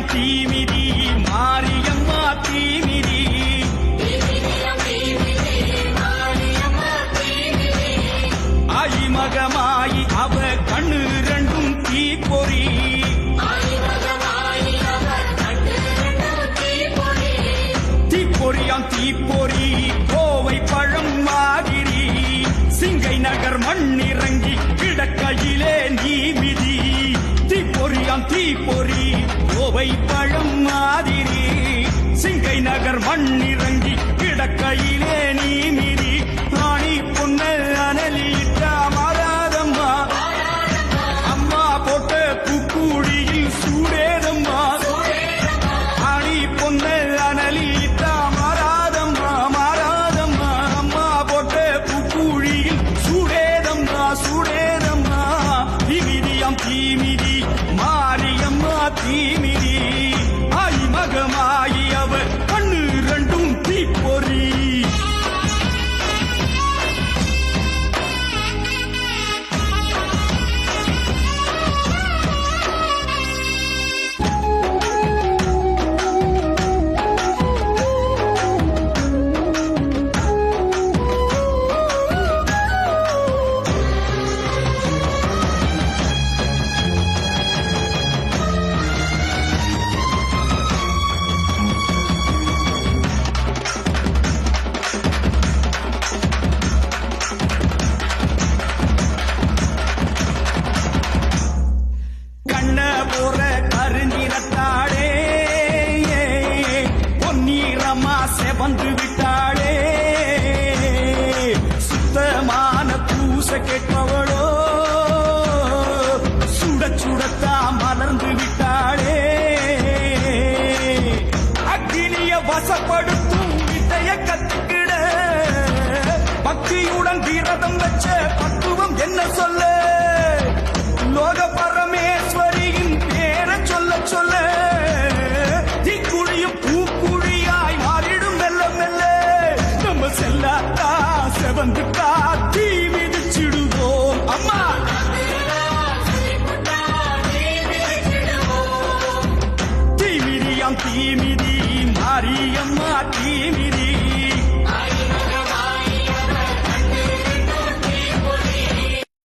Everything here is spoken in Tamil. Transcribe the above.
தீமிதி மாரியம்மா தீமிதி ஆயி மகமாயி அவ கண்ணு ரெண்டும் தீப்பொறி தீப்பொறியாம் தீப்பொறி கோவை பழம் மாதிரி சிங்கை நகர் மண்ணிறங்கி கிடக்கையிலே நீமிதி தீப்பொறியாம் தீப்பொறி கோவை பழம் மாதிரி சிங்கை நகர் மண்ணிறங்கி கிடக்கையிலே நீமிதி ராணி பொண்ணு அனலிட்டா மாறாதம்மா அம்மா போட்ட பூக்குழியில் சூடேதம்மா ராணி பொண்ணு அனலிட்டா மாறாதம்மா மாறாதம்மா அம்மா போட்ட பூக்குழியில் சூடேதம்மா சூடேதம்மா தீமிதியாம் தீமிதி மாரியம்மா தீமிதி ஆயி மகமாயி அவ கண்ணு ரெண்டும் தீப்பொறி வந்து விட்டாளே சுத்தமான பூச கேட்பவளோ சுட சுடத்தா மலர்ந்து விட்டாளே அக்கினிய வசப்படுத்தும் வித்தைய கத்துக்கிட பக்தியுடன் விரதம் வச்ச பக்குவம் என்ன சொல்ல லோக பரமேஸ்வரியின் பேர சொல்ல சொல்ல தீக்குழியும் பூக்குழியாய் மாறிடும் மெல்ல மெல்ல நம்ம செல்லாத்தா செவந்துட்டா தீ மிதிச்சிடுவோம் அம்மா தீமிதியாம் தீமிதி மாரியம்மா தீமிதி